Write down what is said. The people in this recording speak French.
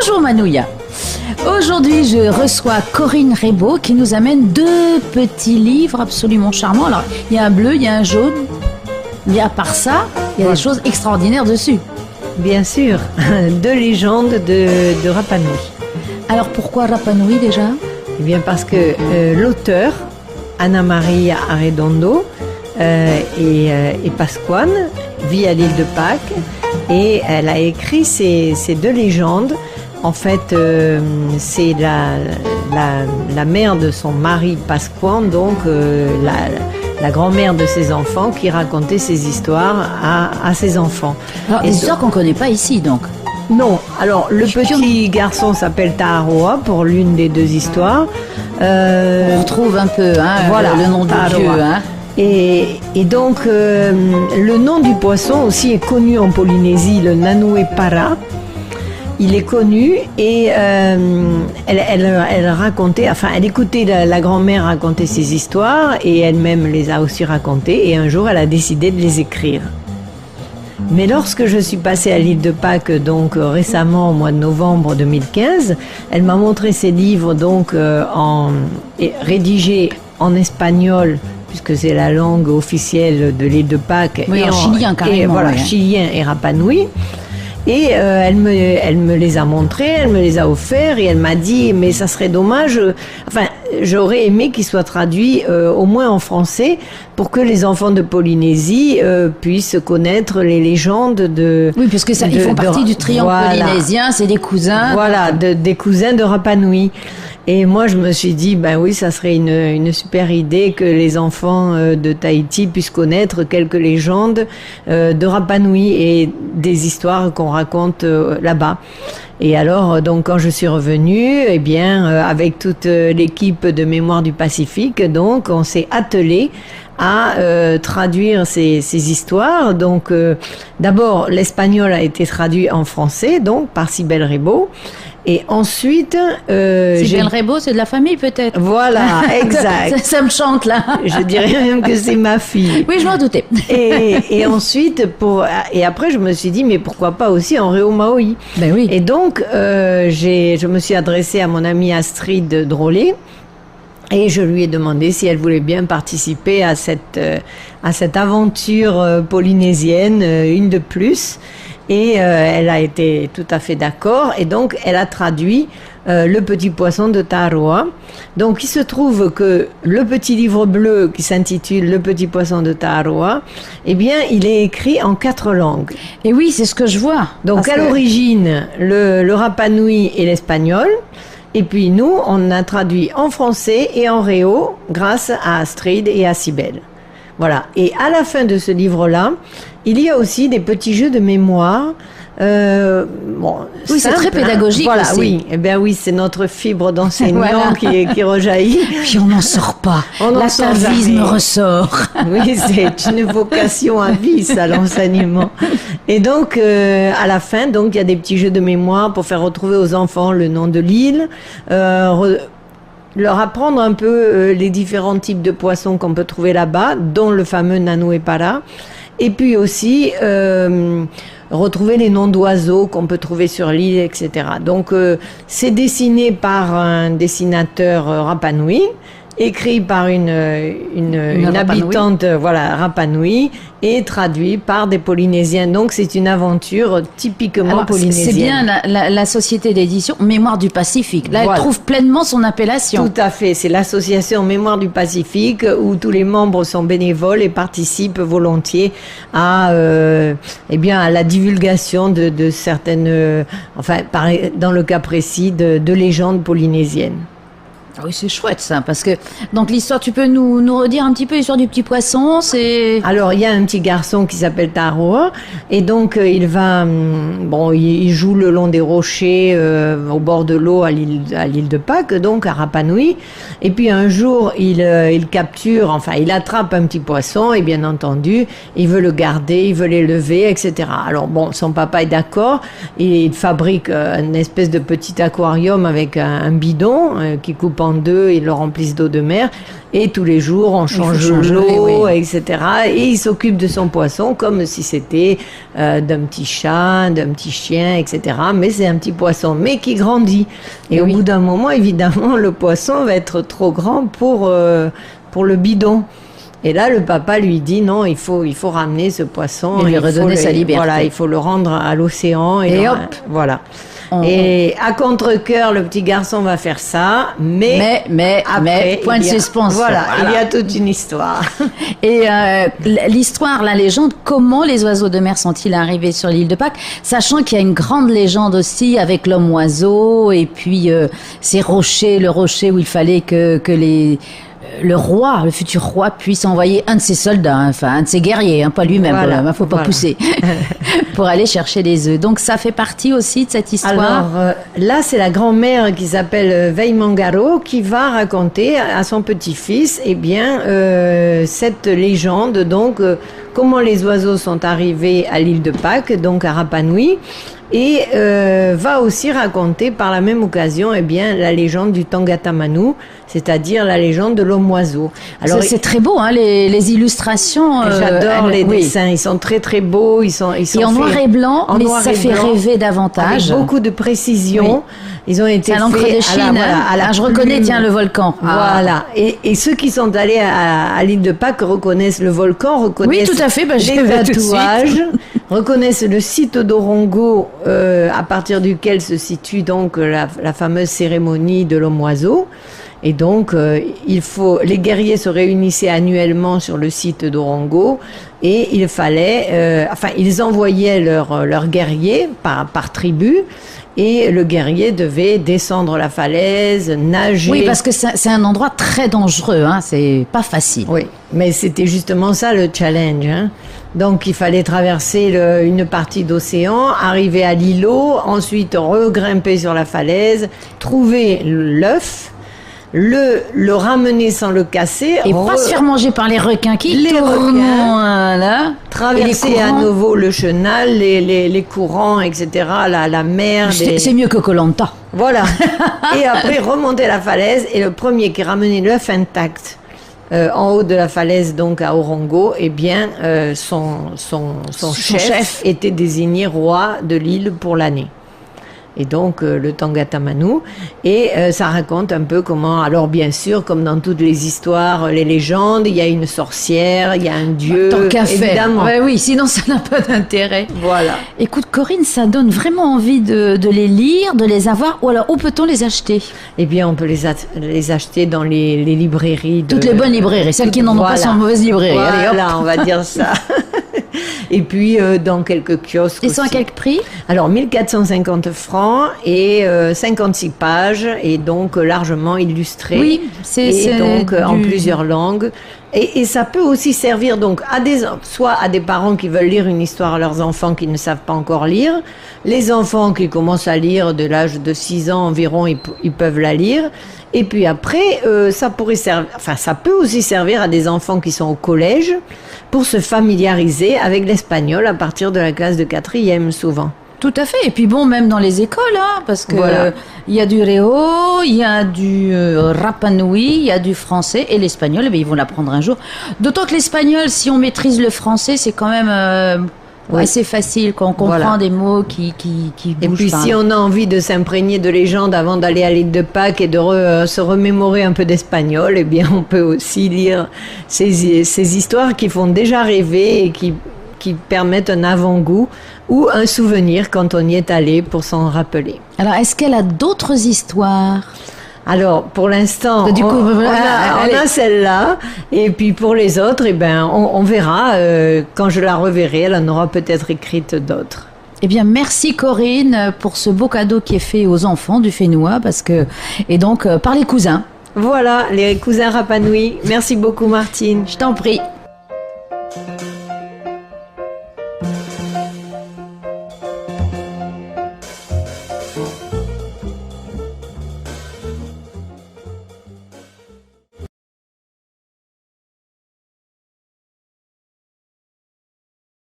Bonjour Manouya. Aujourd'hui, je reçois Corinne Rebaud qui nous amène deux petits livres absolument charmants. Alors, il y a un bleu, il y a un jaune. Mais à part ça, il y a des choses extraordinaires dessus. Bien sûr, deux légendes de Rapa Nui. Alors, pourquoi Rapa Nui déjà ? Eh bien parce que l'auteur, Ana Maria Arredondo et Pasquane, vit à l'île de Pâques et elle a écrit ces deux légendes. En fait, c'est la mère de son mari Pasquane, donc la grand-mère de ses enfants, qui racontait ces histoires à ses enfants. Alors, des histoires qu'on ne connaît pas ici, donc. Non, alors le petit garçon s'appelle Taharoa pour l'une des deux histoires. On retrouve un peu voilà, le nom du dieu. Hein. Et donc le nom du poisson aussi est connu en Polynésie, le Nanue Para. Il est connu et elle racontait, enfin elle écoutait la grand-mère raconter ses histoires et elle-même les a aussi racontées et un jour elle a décidé de les écrire. Mais lorsque je suis passée à l'île de Pâques, donc récemment au mois de novembre 2015, elle m'a montré ses livres donc rédigés en espagnol, puisque c'est la langue officielle de l'île de Pâques. Oui, en chilien carrément. Et voilà, chilien et Rapa Nui. Et elle me les a montrés, elle me les a offerts et elle m'a dit mais ça serait dommage, j'aurais aimé qu'ils soient traduits au moins en français pour que les enfants de Polynésie puissent connaître les légendes de... Oui, parce que ils font partie du triangle polynésien, c'est des cousins. Voilà, des cousins de Rapa Nui. Et moi, je me suis dit, ben oui, ça serait une super idée que les enfants de Tahiti puissent connaître quelques légendes de Rapa Nui et des histoires qu'on raconte là-bas. Et alors, donc, quand je suis revenue, eh bien, avec toute l'équipe de Mémoire du Pacifique, donc, on s'est attelé à traduire ces histoires. Donc, d'abord, l'espagnol a été traduit en français, donc, par Cybèle Rebaud. Et ensuite... Cybèle Rebaud, c'est de la famille peut-être. Voilà, exact. ça me chante là. Je dirais même que c'est ma fille. Oui, je m'en doutais. Et ensuite, et après je me suis dit, mais pourquoi pas aussi en Réo Maui. Ben oui. Et donc, je me suis adressée à mon amie Astrid Drolet. Et je lui ai demandé si elle voulait bien participer à cette aventure polynésienne, une de plus. Et elle a été tout à fait d'accord. Et donc, elle a traduit Le Petit Poisson de Taharoa. Donc, il se trouve que le petit livre bleu qui s'intitule Le Petit Poisson de Taharoa, eh bien, il est écrit en 4 langues. Et oui, c'est ce que je vois. Donc, à l'origine, le Rapa Nui et l'espagnol. Et puis, nous, on a traduit en français et en réo grâce à Astrid et à Cybèle. Voilà. Et à la fin de ce livre-là, il y a aussi des petits jeux de mémoire. Oui, c'est très pédagogique voilà, aussi. Oui. Eh bien oui, c'est notre fibre d'enseignant voilà. qui rejaillit. Puis on n'en sort pas. L'atavisme ressort. Oui, c'est une vocation à vie, ça, l'enseignement. Et donc, à la fin, donc, il y a des petits jeux de mémoire pour faire retrouver aux enfants le nom de l'île, leur apprendre un peu les différents types de poissons qu'on peut trouver là-bas, dont le fameux Nanue Para, et puis aussi retrouver les noms d'oiseaux qu'on peut trouver sur l'île, etc. Donc c'est dessiné par un dessinateur Rapa Nui, écrit par une habitante Rapa Nui et traduit par des Polynésiens. Donc c'est une aventure typiquement polynésienne. C'est bien la société d'édition Mémoire du Pacifique. Là, elle trouve pleinement son appellation. Tout à fait. C'est l'association Mémoire du Pacifique où tous les membres sont bénévoles et participent volontiers à la divulgation de certaines, dans le cas précis, de légendes polynésiennes. Ah oui, c'est chouette ça, parce que donc l'histoire, tu peux nous redire un petit peu l'histoire du petit poisson, c'est... Alors il y a un petit garçon qui s'appelle Taharoa et donc il joue le long des rochers au bord de l'eau à l'île de Pâques, donc à Rapa Nui, et puis un jour il attrape un petit poisson et bien entendu il veut le garder, il veut l'élever, etc. Alors bon, son papa est d'accord, il fabrique une espèce de petit aquarium avec un bidon qui coupe en en deux, ils le remplissent d'eau de mer. Et tous les jours, on change changer, l'eau, oui. etc. Et il s'occupe de son poisson comme si c'était d'un petit chat, d'un petit chien, etc. Mais c'est un petit poisson, mais qui grandit. Et au bout d'un moment, évidemment, le poisson va être trop grand pour le bidon. Et là, le papa lui dit non, il faut ramener ce poisson. Et lui redonner sa liberté. Voilà, il faut le rendre à l'océan. Et hop. Voilà. Et à contre-cœur, le petit garçon va faire ça, mais après, point de suspension. Voilà, il y a toute une histoire. Et l'histoire, la légende, comment les oiseaux de mer sont-ils arrivés sur l'île de Pâques, sachant qu'il y a une grande légende aussi avec l'homme-oiseau et puis ces rochers, le rocher où il fallait que le roi, le futur roi, puisse envoyer un de ses soldats, enfin un de ses guerriers, pas lui-même, il faut pas pousser, pour aller chercher les œufs. Donc ça fait partie aussi de cette histoire. Alors là, c'est la grand-mère qui s'appelle Veimangaro qui va raconter à son petit-fils, cette légende, donc comment les oiseaux sont arrivés à l'île de Pâques, donc à Rapa Nui. Et va aussi raconter par la même occasion la légende du Tangata Manu, c'est-à-dire la légende de l'homme-oiseau. Alors c'est très beau, les illustrations. J'adore les dessins, ils sont très très beaux, ils sont et en noir et blanc, mais ça fait rêver davantage. Avec beaucoup de précision. Oui. Ils ont été faits à l'encre de Chine. Je reconnais, le volcan. Voilà. Et ceux qui sont allés à l'île de Pâques reconnaissent le volcan, reconnaissent tout à fait, les tatouages, reconnaissent le site d'Orongo à partir duquel se situe donc la fameuse cérémonie de l'homme-oiseau. Et donc, les guerriers se réunissaient annuellement sur le site d'Orongo et il fallait, ils envoyaient leurs guerriers par tribu. Et le guerrier devait descendre la falaise, nager. Oui, parce que c'est un endroit très dangereux, c'est pas facile. Oui, mais c'était justement ça le challenge. Donc il fallait traverser une partie d'océan, arriver à l'îlot, ensuite regrimper sur la falaise, trouver l'œuf, le ramener sans le casser. Et pas se faire manger par les requins qui tournent. Voilà. Traverser à nouveau le chenal, les courants, etc., la mer. C'est mieux que Koh-Lanta. Voilà. Et après, remonter la falaise et le premier qui ramenait l'œuf intact en haut de la falaise, donc à Orongo, son chef était désigné roi de l'île pour l'année. Et donc le Tangata Manu, et ça raconte un peu comment, alors bien sûr, comme dans toutes les histoires, les légendes, il y a une sorcière, il y a un dieu, tant qu'à évidemment. Faire. Oui, sinon ça n'a pas d'intérêt. Voilà. Écoute Corinne, ça donne vraiment envie de les lire, de les avoir, ou alors où peut-on les acheter? Eh bien, on peut les acheter dans les librairies. Toutes les bonnes librairies, celles qui n'en ont pas sont en mauvaise librairie. Voilà, allez, hop. On va dire ça. Et puis dans quelques kiosques. Ils sont à quel prix? Alors 1450 francs et 56 pages et donc largement illustré. Oui, c'est donc en plusieurs langues. Et ça peut aussi servir donc soit à des parents qui veulent lire une histoire à leurs enfants qui ne savent pas encore lire. Les enfants qui commencent à lire de l'âge de 6 ans environ, ils peuvent la lire. Et puis après, ça peut aussi servir à des enfants qui sont au collège pour se familiariser avec l'espagnol à partir de la classe de 4e souvent. Tout à fait. Et puis bon, même dans les écoles, parce que il y a du Reo, il y a du Rapa Nui, il y a du français et l'espagnol, ils vont l'apprendre un jour. D'autant que l'espagnol, si on maîtrise le français, c'est quand même assez facile, quand on comprend des mots qui bougent. Et puis si on a envie de s'imprégner de légendes avant d'aller à l'île de Pâques et de se remémorer un peu d'espagnol, eh bien on peut aussi lire ces histoires qui font déjà rêver et qui permettent un avant-goût ou un souvenir quand on y est allé pour s'en rappeler. Alors, est-ce qu'elle a d'autres histoires ? Alors, pour l'instant, on a celle-là. Et puis, pour les autres, on verra. Quand je la reverrai, elle en aura peut-être écrite d'autres. Eh bien, merci Corinne pour ce beau cadeau qui est fait aux enfants du Fénois, et donc par les cousins. Voilà, les cousins Rapa Nui. Merci beaucoup, Martine. Je t'en prie.